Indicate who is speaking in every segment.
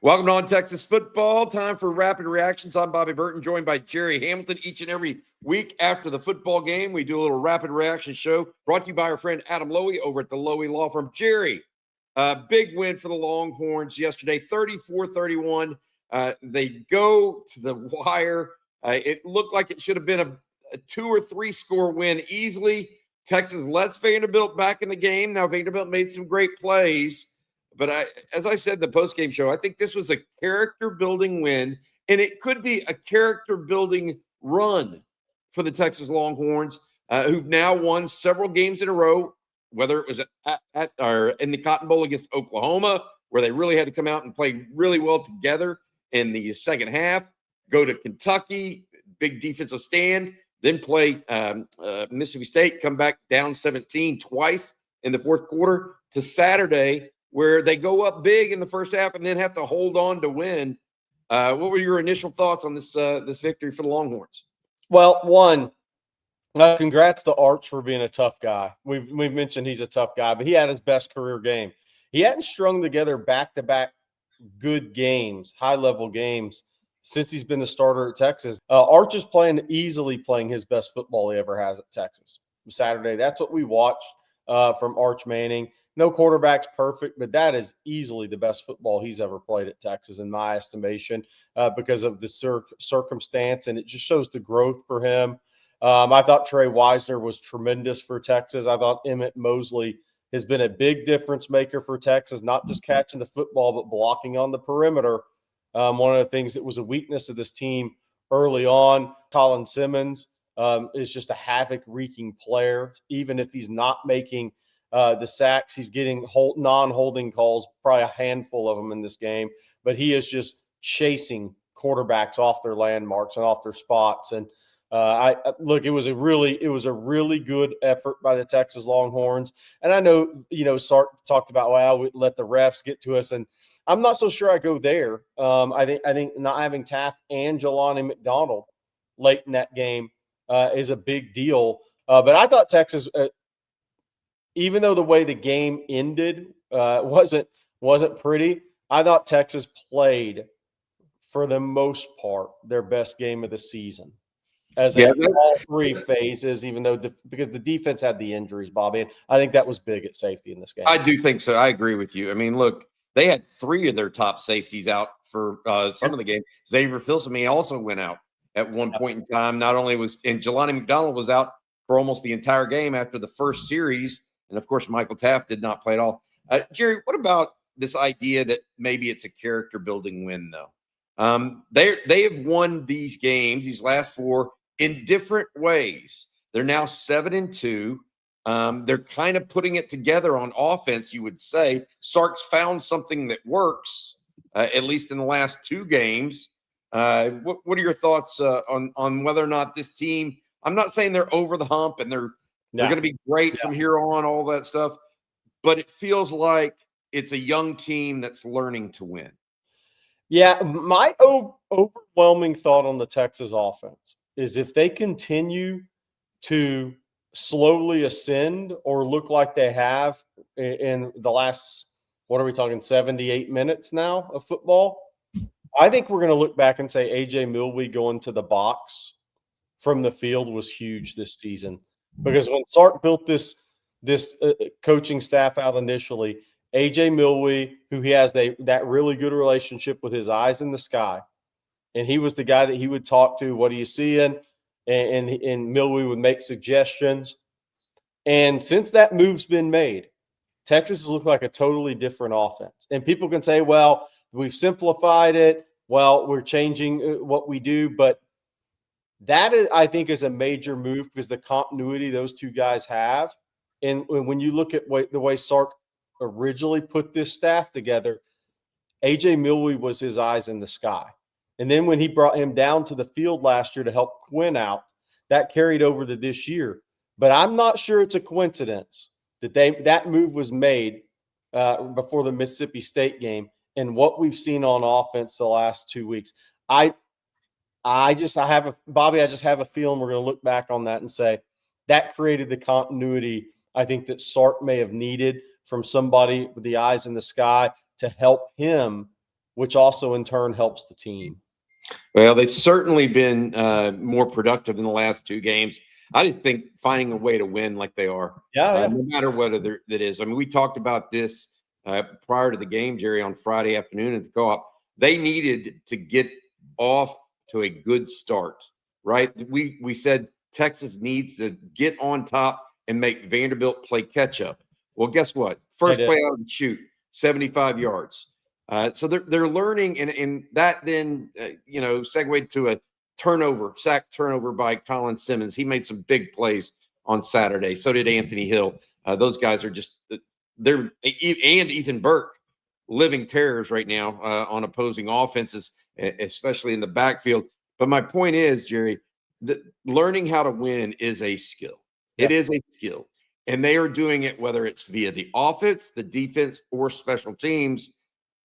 Speaker 1: Welcome to On Texas Football. Time for Rapid Reactions. I'm Bobby Burton, joined by Gerry Hamilton. Each and every week after the football game, we do a little Rapid Reaction show brought to you by our friend Adam Lowy over at the Lowy Law Firm. Gerry, big win for the Longhorns yesterday, 34-31. They go to the wire. It looked like it should have been a 2 or 3 score win easily. Texas lets Vanderbilt back in the game. Now, Vanderbilt made some great plays. But as I said in the postgame show, I think this was a character-building win, and it could be a character-building run for the Texas Longhorns, who've now won several games in a row, whether it was at or in the Cotton Bowl against Oklahoma, where they really had to come out and play really well together in the second half, go to Kentucky, big defensive stand, then play Mississippi State, come back down 17 twice in the fourth quarter, to Saturday, where they go up big in the first half and then have to hold on to win. What were your initial thoughts on this victory for the Longhorns?
Speaker 2: Well, one, congrats to Arch for being a tough guy. We've mentioned he's a tough guy, but he had his best career game. He hadn't strung together back-to-back good games, high-level games, since he's been the starter at Texas. Arch is easily playing his best football he ever has at Texas. Saturday, that's what we watched from Arch Manning. No quarterback's perfect, but that is easily the best football he's ever played at Texas, in my estimation, because of the circumstance, and it just shows the growth for him. I thought Trey Wisner was tremendous for Texas. I thought Emmett Mosley has been a big difference maker for Texas, not just catching the football, but blocking on the perimeter. One of the things that was a weakness of this team early on, Colin Simmons is just a havoc-wreaking player, even if he's not making the sacks. He's getting non-holding calls, probably a handful of them in this game, but he is just chasing quarterbacks off their landmarks and off their spots. And it was a really good effort by the Texas Longhorns. And I know, Sark talked about, well, we let the refs get to us, and I'm not so sure I go there. I think not having Taft and Jelani McDonald late in that game is a big deal. But I thought Texas, even though the way the game ended wasn't pretty, I thought Texas played, for the most part, their best game of the season, as in all 3 phases. Even though because the defense had the injuries, Bobby, and I think that was big at safety in this game.
Speaker 1: I do think so. I agree with you. I mean, look, they had 3 of their top safeties out for some of the game. Xavier Filsaime also went out at one point in time. Not only and Jelani McDonald was out for almost the entire game after the first series. And, of course, Michael Taft did not play at all. Gerry, what about this idea that maybe it's a character-building win, though? They have won these games, these last 4, in different ways. They're now 7-2. They're kind of putting it together on offense, you would say. Sark's found something that works, at least in the last 2 games. What are your thoughts on whether or not this team – I'm not saying they're over the hump and they're going to be great from here on, all that stuff. But it feels like it's a young team that's learning to win.
Speaker 2: Yeah, my overwhelming thought on the Texas offense is if they continue to slowly ascend or look like they have in the last, 78 minutes now of football, I think we're going to look back and say A.J. Milwee going to the box from the field was huge this season. Because when Sark built this coaching staff out initially, A.J. Milwee, who he has that really good relationship with, his eyes in the sky, and he was the guy that he would talk to, what are you seeing? And Milwee would make suggestions. And since that move's been made, Texas has looked like a totally different offense. And people can say, well, we've simplified it. Well, we're changing what we do. But that, I think, is a major move because the continuity those 2 guys have. And when you look at the way Sark originally put this staff together, A.J. Milwee was his eyes in the sky. And then when he brought him down to the field last year to help Quinn out, that carried over to this year. But I'm not sure it's a coincidence that move was made before the Mississippi State game and what we've seen on offense the last 2 weeks. I just have a feeling we're going to look back on that and say that created the continuity I think that Sark may have needed from somebody with the eyes in the sky to help him which also in turn helps the team.
Speaker 1: Well, they've certainly been more productive in the last 2 games. I just think finding a way to win like they are, no matter what it is. I mean, we talked about this prior to the game, Jerry, on Friday afternoon at the co-op. They needed to get off to a good start, right? We said Texas needs to get on top and make Vanderbilt play catch up. Well, guess what? First play out of the shoot, 75 yards. So they're learning, and that then segued to a sack turnover by Colin Simmons. He made some big plays on Saturday. So did Anthony Hill. Those guys are and Ethan Burke, living terrors right now on opposing offenses, especially in the backfield. But my point is, Jerry, that learning how to win is a skill. Yeah. It is a skill. And they are doing it whether it's via the offense, the defense, or special teams.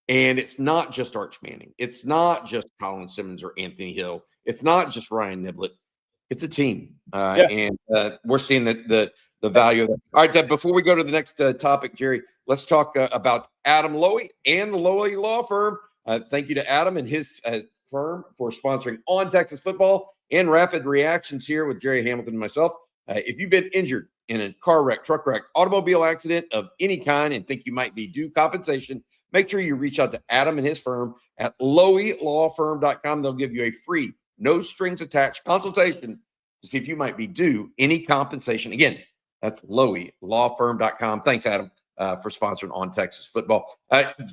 Speaker 1: And it's not just Arch Manning. It's not just Colin Simmons or Anthony Hill. It's not just Ryan Niblett. It's a team. And we're seeing the value of that. All right, before we go to the next topic, Jerry, let's talk about Adam Lowy and the Lowy Law Firm. Thank you to Adam and his firm for sponsoring On Texas Football and Rapid Reactions here with Gerry Hamilton and myself. If you've been injured in a car wreck, truck wreck, automobile accident of any kind and think you might be due compensation, make sure you reach out to Adam and his firm at loweylawfirm.com. They'll give you a free, no strings attached consultation to see if you might be due any compensation. Again, that's loweylawfirm.com. Thanks, Adam, for sponsoring On Texas Football.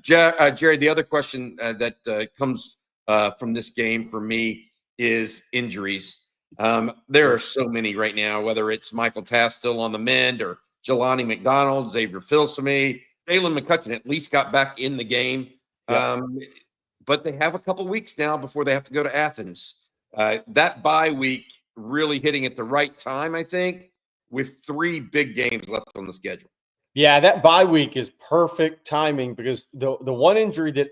Speaker 1: Jerry, the other question that comes from this game for me is injuries. There are so many right now, whether it's Michael Taft still on the mend or Jelani McDonald, Xavier Filsaime, Jalen McCutcheon at least got back in the game. But they have a couple weeks now before they have to go to Athens. That bye week really hitting at the right time, I think, with 3 big games left on the schedule.
Speaker 2: Yeah, that bye week is perfect timing because the one injury that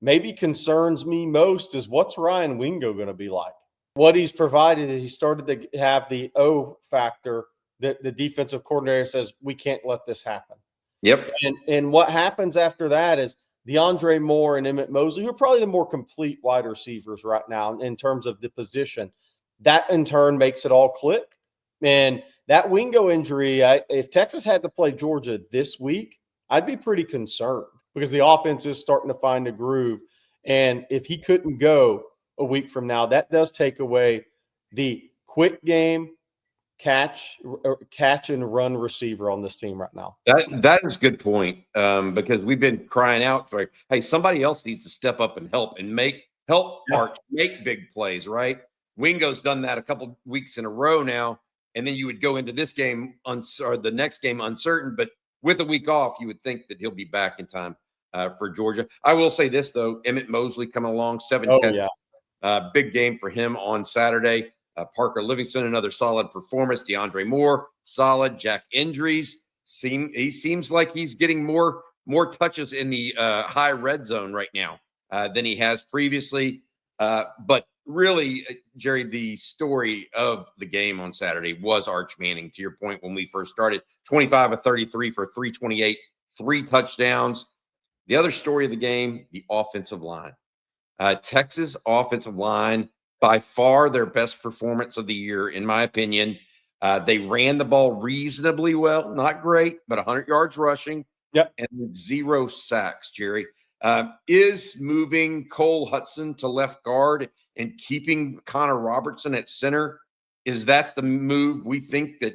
Speaker 2: maybe concerns me most is what's Ryan Wingo going to be like? What he's provided is he started to have the O factor that the defensive coordinator says, we can't let this happen.
Speaker 1: Yep.
Speaker 2: And what happens after that is DeAndre Moore and Emmett Mosley, who are probably the more complete wide receivers right now in terms of the position. That in turn makes it all click. And that Wingo injury, if Texas had to play Georgia this week, I'd be pretty concerned because the offense is starting to find a groove. And if he couldn't go a week from now, that does take away the quick game, catch and run receiver on this team right now.
Speaker 1: That is a good point because we've been crying out for, hey, somebody else needs to step up and help Arch make big plays, right? Wingo's done that a couple weeks in a row now, and then you would go into this game or the next game uncertain, but with a week off, you would think that he'll be back in time for Georgia. I will say this, though, Emmett Mosley coming along, 7 catches. Big game for him on Saturday. Parker Livingston, another solid performance. DeAndre Moore, solid. Jack Indries, he seems like he's getting more touches in the high red zone right now than he has previously. But really, Jerry, the story of the game on Saturday was Arch Manning. To your point, when we first started, 25 of 33 for 328, 3 touchdowns. The other story of the game, the offensive line. Texas offensive line, by far their best performance of the year, in my opinion. They ran the ball reasonably well, not great, but 100 yards rushing.
Speaker 2: Yep.
Speaker 1: And 0 sacks, Jerry. Is moving Cole Hudson to left guard and keeping Connor Robertson at center, is that the move we think that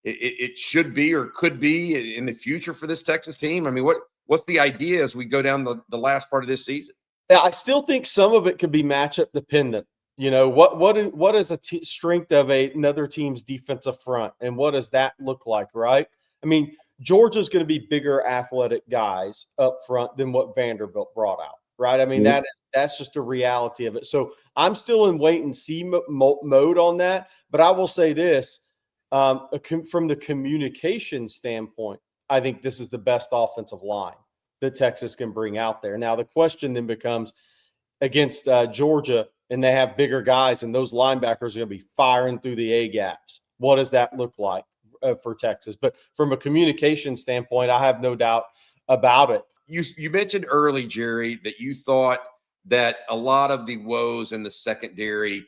Speaker 1: it should be or could be in the future for this Texas team? I mean, what's the idea as we go down the last part of this season?
Speaker 2: I still think some of it could be matchup dependent. You know, what is a strength of another team's defensive front, and what does that look like, right? I mean, Georgia's going to be bigger athletic guys up front than what Vanderbilt brought out, right? I mean, that's just a reality of it. So I'm still in wait and see mode on that. But I will say this, from the communication standpoint, I think this is the best offensive line that Texas can bring out there. Now, the question then becomes against Georgia, and they have bigger guys, and those linebackers are going to be firing through the A-gaps. What does that look like for Texas? But from a communication standpoint, I have no doubt about it.
Speaker 1: You mentioned early, Jerry, that you thought that a lot of the woes in the secondary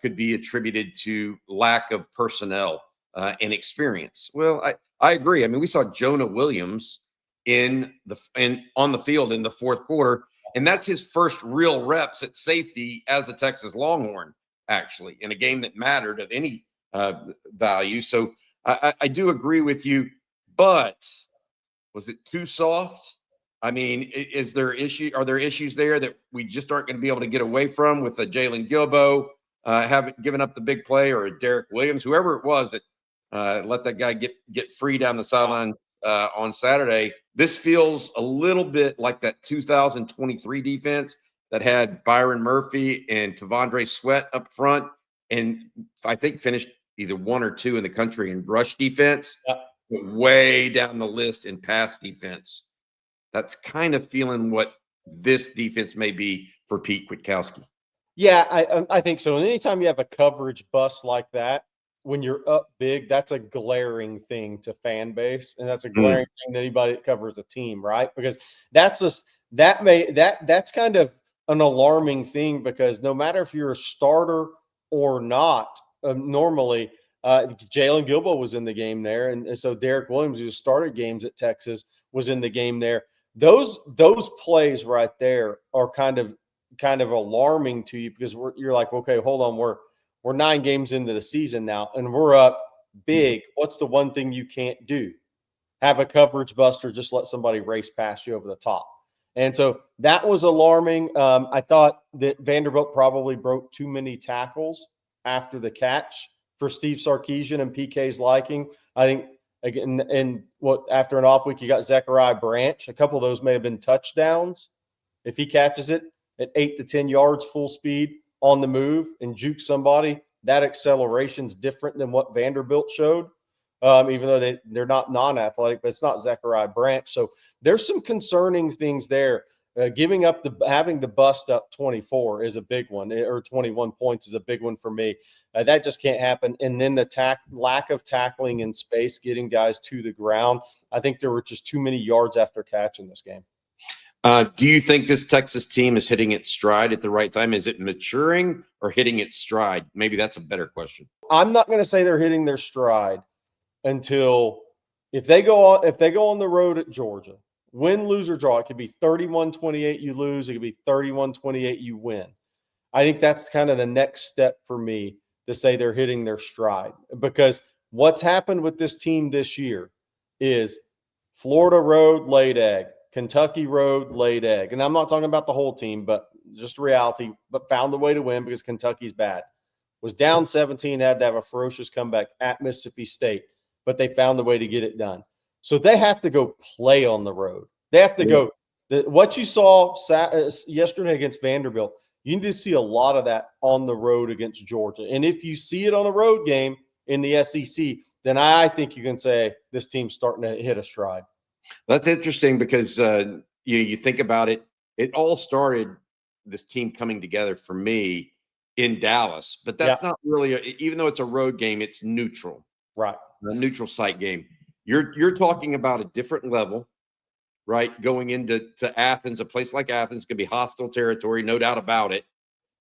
Speaker 1: could be attributed to lack of personnel and experience. Well, I agree. I mean, we saw Jonah Williams on the field in the fourth quarter, and that's his first real reps at safety as a Texas Longhorn, actually, in a game that mattered of any value. So I do agree with you, but was it too soft? I mean, are there issues there that we just aren't going to be able to get away from with a Jalen Gilbo haven't given up the big play, or a Derek Williams, whoever it was that let that guy get free down the sideline on Saturday? This feels a little bit like that 2023 defense that had Byron Murphy and Tavondre Sweat up front, and I think finished either 1 or 2 in the country in rush defense, but way down the list in pass defense. That's kind of feeling what this defense may be for Pete Kwiatkowski.
Speaker 2: Yeah, I think so. And anytime you have a coverage bust like that, when you're up big, that's a glaring thing to fan base, and that's a glaring thing to anybody that covers a team, right? Because that's kind of an alarming thing, because no matter if you're a starter or not, normally Jalen Gilbo was in the game there, and so Derek Williams, who started games at Texas, was in the game there. Those plays right there are kind of alarming to you, because you're like, okay, hold on, we're 9 games into the season now, and we're up big. What's the one thing you can't do? Have a coverage buster, just let somebody race past you over the top. And so that was alarming. I thought that Vanderbilt probably broke too many tackles after the catch for Steve Sarkisian and PK's liking. I think, again, and after an off week, you got Zechariah Branch. A couple of those may have been touchdowns. If he catches it at 8 to 10 yards full speed on the move and juke somebody, that acceleration's different than what Vanderbilt showed, even though they're not non-athletic, but it's not Zechariah Branch. So there's some concerning things there. Having the bust up 24 is a big one, or 21 points is a big one for me. That just can't happen. And then the lack of tackling in space, getting guys to the ground. I think there were just too many yards after catch in this game.
Speaker 1: Do you think this Texas team is hitting its stride at the right time? Is it maturing or hitting its stride? Maybe that's a better question.
Speaker 2: I'm not going to say they're hitting their stride until if they go on the road at Georgia, win, lose, or draw. It could be 31-28 you lose. It could be 31-28 you win. I think that's kind of the next step for me to say they're hitting their stride, because what's happened with this team this year is Florida road, laid egg. Kentucky road, laid egg. And I'm not talking about the whole team, but just reality, but found the way to win because Kentucky's bad. Was down 17, had to have a ferocious comeback at Mississippi State, but they found the way to get it done. So they have to go play on the road. They have to go. What you saw yesterday against Vanderbilt, you need to see a lot of that on the road against Georgia. And if you see it on a road game in the SEC, then I think you can say this team's starting to hit a stride.
Speaker 1: That's interesting, because you think about it. It all started, this team coming together for me, in Dallas, but that's not really even though it's a road game, it's neutral,
Speaker 2: right?
Speaker 1: A neutral site game. You're talking about a different level, right? Going into Athens, a place like Athens could be hostile territory, no doubt about it,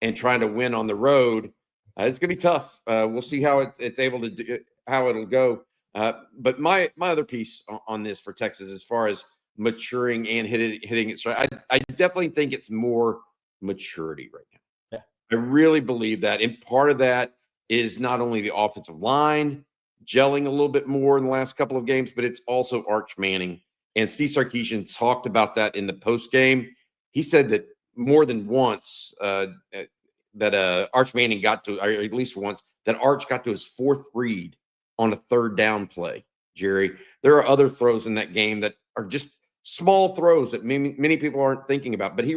Speaker 1: and trying to win on the road, it's going to be tough. We'll see how it's able to do, how it'll go. But my other piece on this for Texas, as far as maturing and hitting it straight, I definitely think it's more maturity right now.
Speaker 2: Yeah.
Speaker 1: I really believe that. And part of that is not only the offensive line gelling a little bit more in the last couple of games, but it's also Arch Manning. And Steve Sarkisian talked about that in the post game. He said that more than once that Arch Manning got to, or at least once, that Arch got to his 4th read on a 3rd down play. Jerry, there are other throws in that game that are just small throws that many people aren't thinking about. But he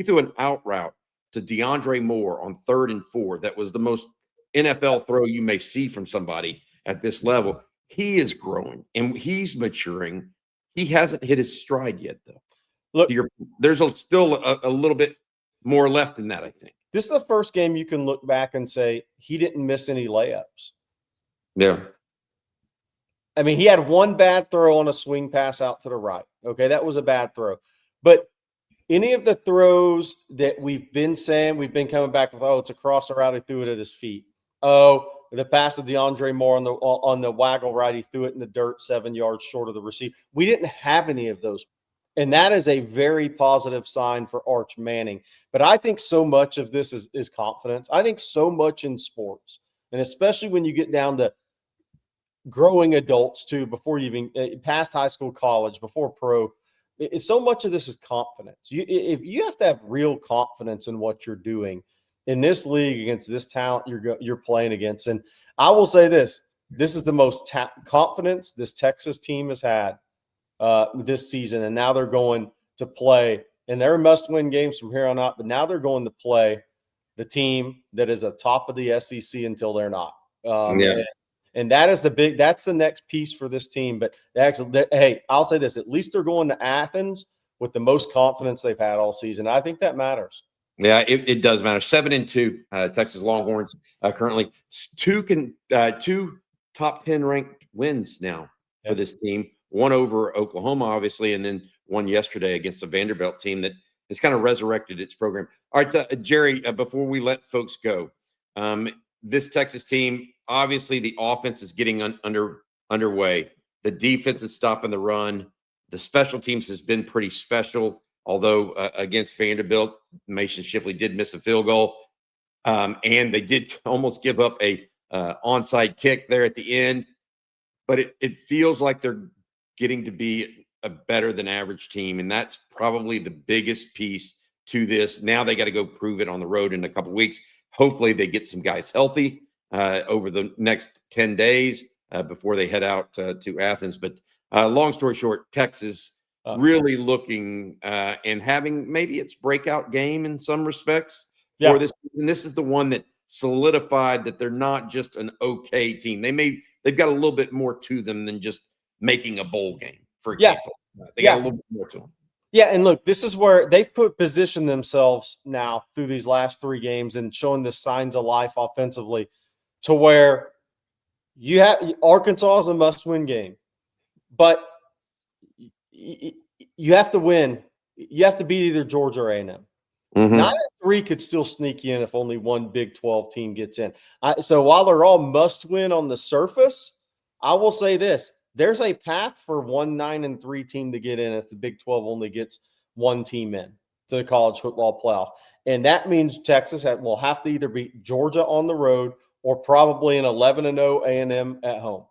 Speaker 1: threw an out route to DeAndre Moore on 3rd and 4. That was the most NFL throw you may see from somebody at this level. He is growing and he's maturing. He hasn't hit his stride yet, though.
Speaker 2: Look,
Speaker 1: there's still a little bit more left in that, I think.
Speaker 2: This is the first game you can look back and say he didn't miss any layups.
Speaker 1: Yeah.
Speaker 2: I mean, he had one bad throw on a swing pass out to the right. Okay, that was a bad throw. But any of the throws that we've been saying, we've been coming back with, oh, it's a crosser route, he threw it at his feet. Oh, the pass of DeAndre Moore on the waggle right, he threw it in the dirt 7 yards short of the receiver. We didn't have any of those. And that is a very positive sign for Arch Manning. But I think so much of this is confidence. I think so much in sports, and especially when you get down to growing adults too, before you even past high school, college, before pro, so much of this is confidence. If you have to have real confidence in what you're doing in this league against this talent you're playing against. And I will say this is the most confidence this Texas team has had this season. And now they're going to play, and they're must-win games from here on out, but now they're going to play the team that is atop of the SEC until they're not. And that is that's the next piece for this team. But actually, hey, I'll say this, at least they're going to Athens with the most confidence they've had all season. I think that matters.
Speaker 1: Yeah, it does matter. 7-2, Texas Longhorns currently two top 10 ranked wins now for this team. One over Oklahoma, obviously, and then one yesterday against a Vanderbilt team that has kind of resurrected its program. All right, Jerry, before we let folks go, this Texas team, obviously the offense is getting underway. The defense is stopping the run. The special teams has been pretty special, although against Vanderbilt, Mason Shipley did miss a field goal. And they did almost give up a onside kick there at the end. But it feels like they're getting to be a better than average team. And that's probably the biggest piece to this. Now they got to go prove it on the road in a couple of weeks. Hopefully they get some guys healthy over the next 10 days before they head out to Athens. But long story short, Texas really looking and having maybe its breakout game in some respects for this. And this is the one that solidified that they're not just an okay team. They've got a little bit more to them than just making a bowl game, for example. They got a little bit more to them.
Speaker 2: Yeah, and look, this is where they've positioned themselves now through these last 3 games and showing the signs of life offensively, to where you have Arkansas is a must-win game, but you have to win. You have to beat either Georgia or A&M. 9-3 could still sneak in if only one Big 12 team gets in. So while they're all must-win on the surface, I will say this. There's a path for one 9-3 team to get in if the Big 12 only gets one team in to the college football playoff. And that means Texas will have to either beat Georgia on the road or probably an 11-0 A&M at home.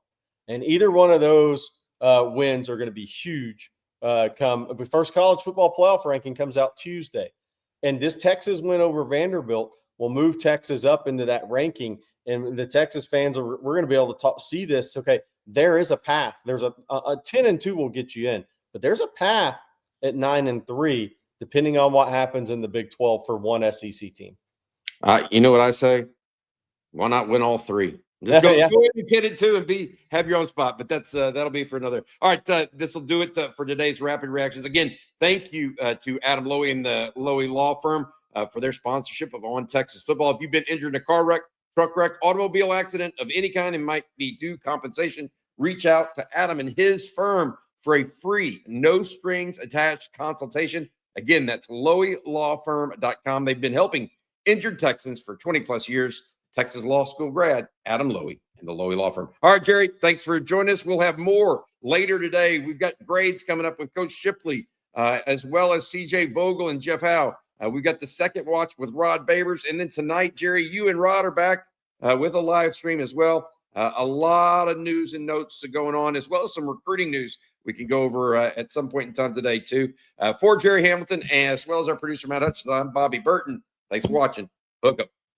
Speaker 2: And either one of those wins are going to be huge. The first college football playoff ranking comes out Tuesday. And this Texas win over Vanderbilt will move Texas up into that ranking. And the Texas fans, we're going to be able to see this. Okay, there is a path. There's a 10-2 will get you in, but there's a path at 9-3, depending on what happens in the Big 12 for one SEC team.
Speaker 1: You know what I say? Why not win all 3? Just go ahead and get it too and have your own spot. But that'll be for another. All right, this will do it for today's Rapid Reactions. Again, thank you to Adam Lowy and the Lowy Law Firm for their sponsorship of On Texas Football. If you've been injured in a car wreck, truck wreck, automobile accident of any kind and might be due compensation, reach out to Adam and his firm for a free, no strings attached consultation. Again, that's LowyLawFirm.com. They've been helping injured Texans for 20 plus years. Texas Law School grad, Adam Lowy and the Lowy Law Firm. All right, Jerry, thanks for joining us. We'll have more later today. We've got grades coming up with Coach Shipley, as well as CJ Vogel and Jeff Howe. We've got the second watch with Rod Babers. And then tonight, Jerry, you and Rod are back with a live stream as well. A lot of news and notes going on, as well as some recruiting news we can go over at some point in time today, too. For Gerry Hamilton, as well as our producer, Matt Hutchinson, I'm Bobby Burton. Thanks for watching. Hook up.